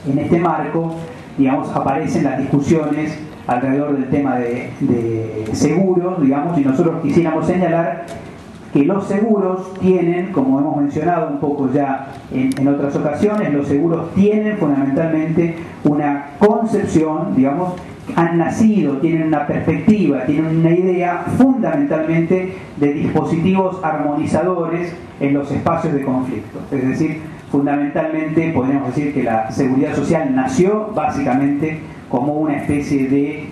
En este marco, digamos, aparecen las discusiones alrededor del tema de seguros, digamos, y nosotros quisiéramos señalar que los seguros tienen, como hemos mencionado un poco ya en otras ocasiones, los seguros tienen fundamentalmente una concepción, digamos, han nacido, tienen una perspectiva, tienen una idea fundamentalmente de dispositivos armonizadores en los espacios de conflicto. Es decir, fundamentalmente podemos decir que la seguridad social nació básicamente como una especie de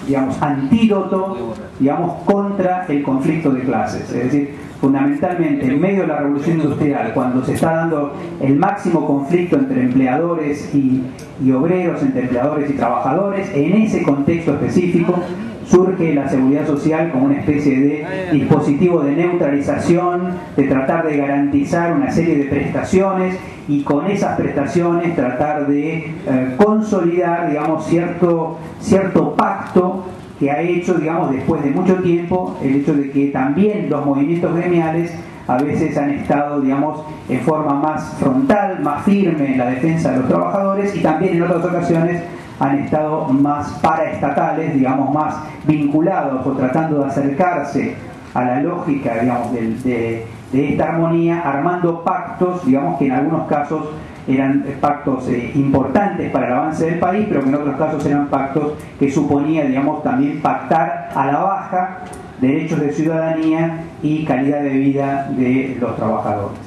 digamos, antídoto, digamos, contra el conflicto de clases. Es decir, fundamentalmente en medio de la revolución industrial, cuando se está dando el máximo conflicto entre empleadores y obreros, entre empleadores y trabajadores, en ese contexto específico surge la seguridad social como una especie de dispositivo de neutralización, de tratar de garantizar una serie de prestaciones y con esas prestaciones tratar de consolidar, digamos, cierto pacto que ha hecho, digamos, después de mucho tiempo, el hecho de que también los movimientos gremiales a veces han estado, digamos, en forma más frontal, más firme en la defensa de los trabajadores, y también en otras ocasiones han estado más paraestatales, digamos, más vinculados o tratando de acercarse a la lógica, digamos, de esta armonía, armando pactos, digamos, que en algunos casos eran pactos importantes para el avance del país, pero que en otros casos eran pactos que suponía, digamos, también pactar a la baja derechos de ciudadanía y calidad de vida de los trabajadores.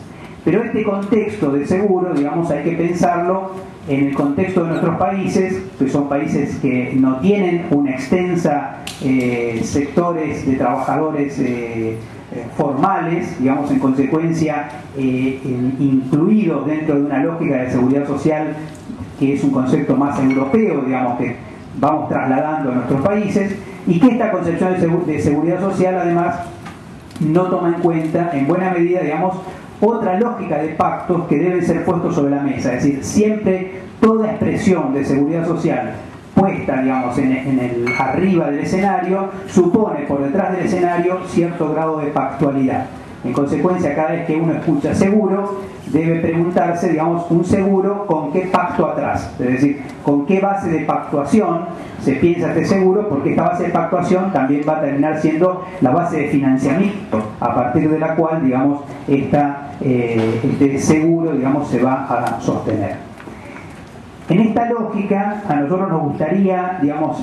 Pero este contexto de seguro, digamos, hay que pensarlo en el contexto de nuestros países, que son países que no tienen una extensa sectores de trabajadores formales, digamos, en consecuencia incluidos dentro de una lógica de seguridad social que es un concepto más europeo, digamos, que vamos trasladando a nuestros países, y que esta concepción de seguridad social además no toma en cuenta en buena medida, digamos, otra lógica de pactos que deben ser puestos sobre la mesa. Es decir, siempre toda expresión de seguridad social puesta, digamos, en el arriba del escenario supone por detrás del escenario cierto grado de pactualidad. En consecuencia, cada vez que uno escucha seguro, debe preguntarse, digamos, un seguro con qué pacto atrás, es decir, con qué base de pactuación se piensa este seguro, porque esta base de pactuación también va a terminar siendo la base de financiamiento a partir de la cual, digamos, este seguro, digamos, se va a sostener. En esta lógica, a nosotros nos gustaría, digamos,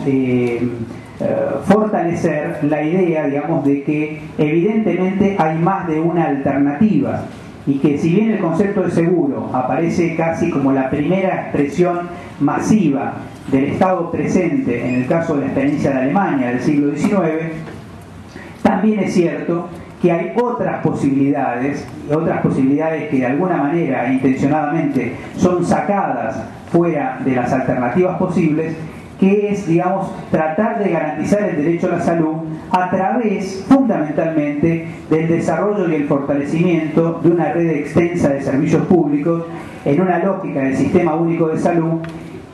fortalecer la idea, digamos, de que evidentemente hay más de una alternativa, y que si bien el concepto de seguro aparece casi como la primera expresión masiva del Estado presente en el caso de la experiencia de Alemania del siglo XIX, también es cierto que hay otras posibilidades que de alguna manera intencionadamente son sacadas fuera de las alternativas posibles, que es, digamos, tratar de garantizar el derecho a la salud a través, fundamentalmente, del desarrollo y el fortalecimiento de una red extensa de servicios públicos en una lógica del sistema único de salud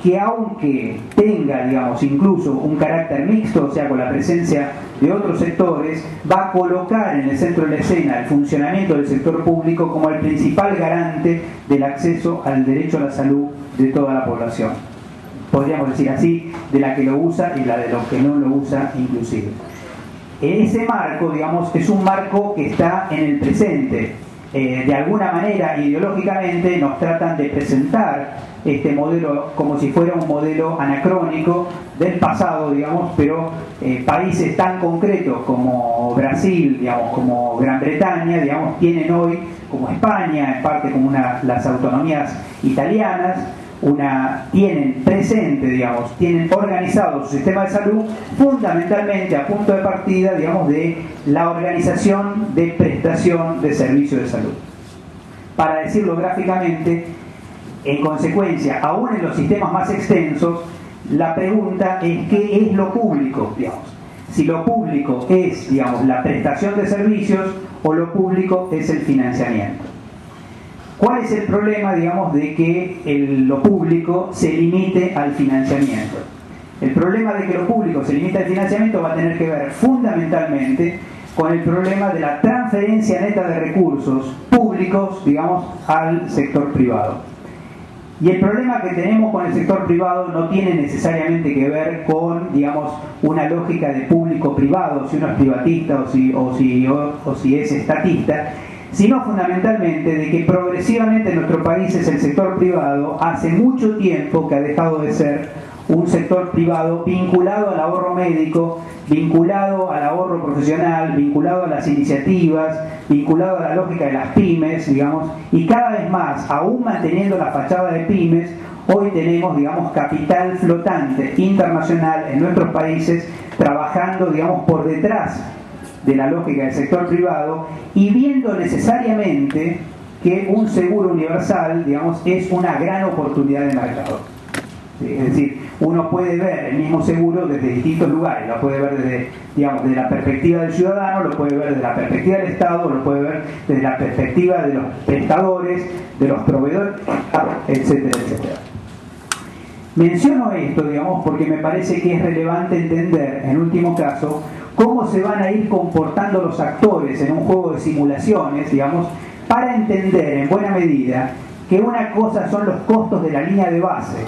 que, aunque tenga, digamos, incluso un carácter mixto, o sea, con la presencia de otros sectores, va a colocar en el centro de la escena el funcionamiento del sector público como el principal garante del acceso al derecho a la salud de toda la población. Podríamos decir así, de la que lo usa y la de los que no lo usa inclusive. Ese marco, digamos, es un marco que está en el presente. De alguna manera, ideológicamente, nos tratan de presentar este modelo como si fuera un modelo anacrónico del pasado, digamos, pero países tan concretos como Brasil, digamos, como Gran Bretaña, digamos, tienen hoy, como España, en parte como las autonomías italianas, tienen presente, digamos, tienen organizado su sistema de salud fundamentalmente a punto de partida, digamos, de la organización de prestación de servicios de salud. Para decirlo gráficamente, en consecuencia, aún en los sistemas más extensos, la pregunta es ¿qué es lo público? Digamos, si lo público es, digamos, la prestación de servicios o lo público es el financiamiento. ¿Cuál es el problema, digamos, de que lo público se limite al financiamiento? El problema de que lo público se limite al financiamiento va a tener que ver fundamentalmente con el problema de la transferencia neta de recursos públicos, digamos, al sector privado. Y el problema que tenemos con el sector privado no tiene necesariamente que ver con, digamos, una lógica de público-privado, si uno es privatista o si es estatista, sino fundamentalmente de que progresivamente en nuestro país el sector privado hace mucho tiempo que ha dejado de ser un sector privado vinculado al ahorro médico, vinculado al ahorro profesional, vinculado a las iniciativas, vinculado a la lógica de las pymes, digamos, y cada vez más, aún manteniendo la fachada de pymes, hoy tenemos, digamos, capital flotante internacional en nuestros países trabajando, digamos, por detrás de la lógica del sector privado y viendo necesariamente que un seguro universal, digamos, es una gran oportunidad de mercado. Es decir, uno puede ver el mismo seguro desde distintos lugares, lo puede ver desde, digamos, desde la perspectiva del ciudadano, lo puede ver desde la perspectiva del Estado, lo puede ver desde la perspectiva de los prestadores, de los proveedores, etcétera, etcétera. Menciono esto, digamos, porque me parece que es relevante entender, en último caso, cómo se van a ir comportando los actores en un juego de simulaciones, digamos, para entender en buena medida que una cosa son los costos de la línea de base,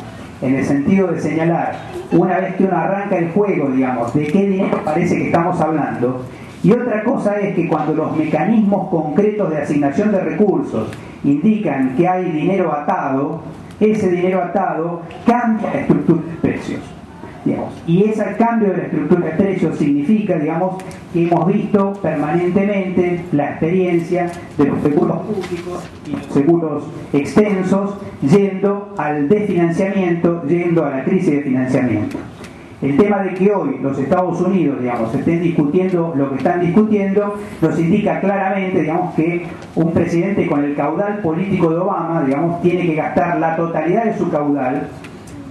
en el sentido de señalar, una vez que uno arranca el juego, digamos, de qué dinero parece que estamos hablando, y otra cosa es que cuando los mecanismos concretos de asignación de recursos indican que hay dinero atado, ese dinero atado cambia la estructura de precios, digamos, y ese cambio de la estructura de precios significa, digamos, que hemos visto permanentemente la experiencia de los seguros públicos y los seguros extensos yendo al desfinanciamiento, yendo a la crisis de financiamiento. El tema de que hoy los Estados Unidos, digamos, estén discutiendo lo que están discutiendo, nos indica claramente, digamos, que un presidente con el caudal político de Obama, digamos, tiene que gastar la totalidad de su caudal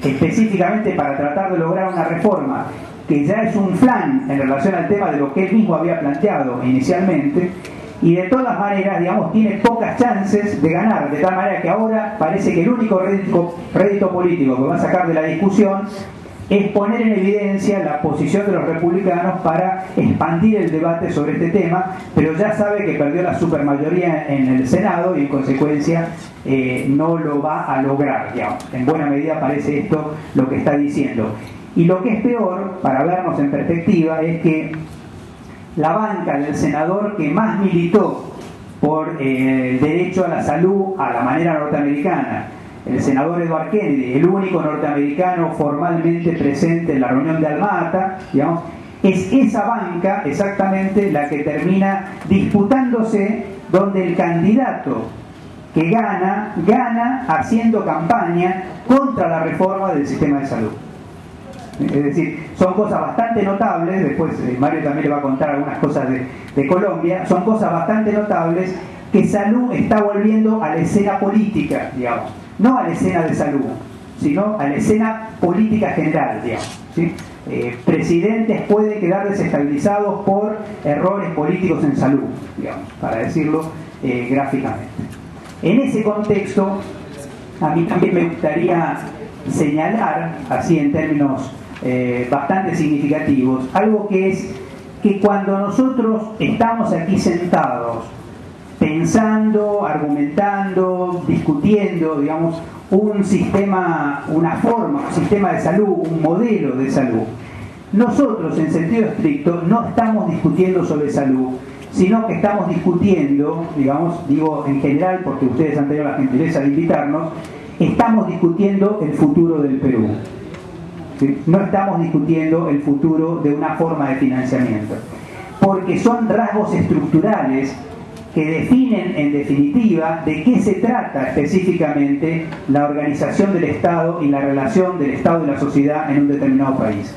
específicamente para tratar de lograr una reforma que ya es un flan en relación al tema de lo que él mismo había planteado inicialmente, y de todas maneras, digamos, tiene pocas chances de ganar, de tal manera que ahora parece que el único rédito político que va a sacar de la discusión es poner en evidencia la posición de los republicanos para expandir el debate sobre este tema, pero ya sabe que perdió la supermayoría en el Senado y en consecuencia no lo va a lograr, digamos. En buena medida parece esto lo que está diciendo. Y lo que es peor, para vernos en perspectiva, es que la banca del senador que más militó por el derecho a la salud a la manera norteamericana, el senador Edward Kennedy, el único norteamericano formalmente presente en la reunión de Alma-Ata, digamos, es esa banca exactamente la que termina disputándose, donde el candidato que gana haciendo campaña contra la reforma del sistema de salud. Es decir, son cosas bastante notables, después Mario también le va a contar algunas cosas de Colombia, son cosas bastante notables que salud está volviendo a la escena política, digamos, no a la escena de salud, sino a la escena política general, digamos, ¿sí? Presidentes pueden quedar desestabilizados por errores políticos en salud, digamos, para decirlo gráficamente. En ese contexto, a mí también me gustaría señalar, así en términos bastante significativos, algo que es que cuando nosotros estamos aquí sentados pensando, argumentando, discutiendo, digamos, un sistema, una forma, un sistema de salud, un modelo de salud, nosotros en sentido estricto no estamos discutiendo sobre salud, sino que estamos discutiendo, digamos, digo en general porque ustedes han tenido la gentileza de invitarnos, estamos discutiendo el futuro del Perú. ¿Sí? No estamos discutiendo el futuro de una forma de financiamiento, porque son rasgos estructurales que definen en definitiva de qué se trata específicamente la organización del Estado y la relación del Estado y la sociedad en un determinado país.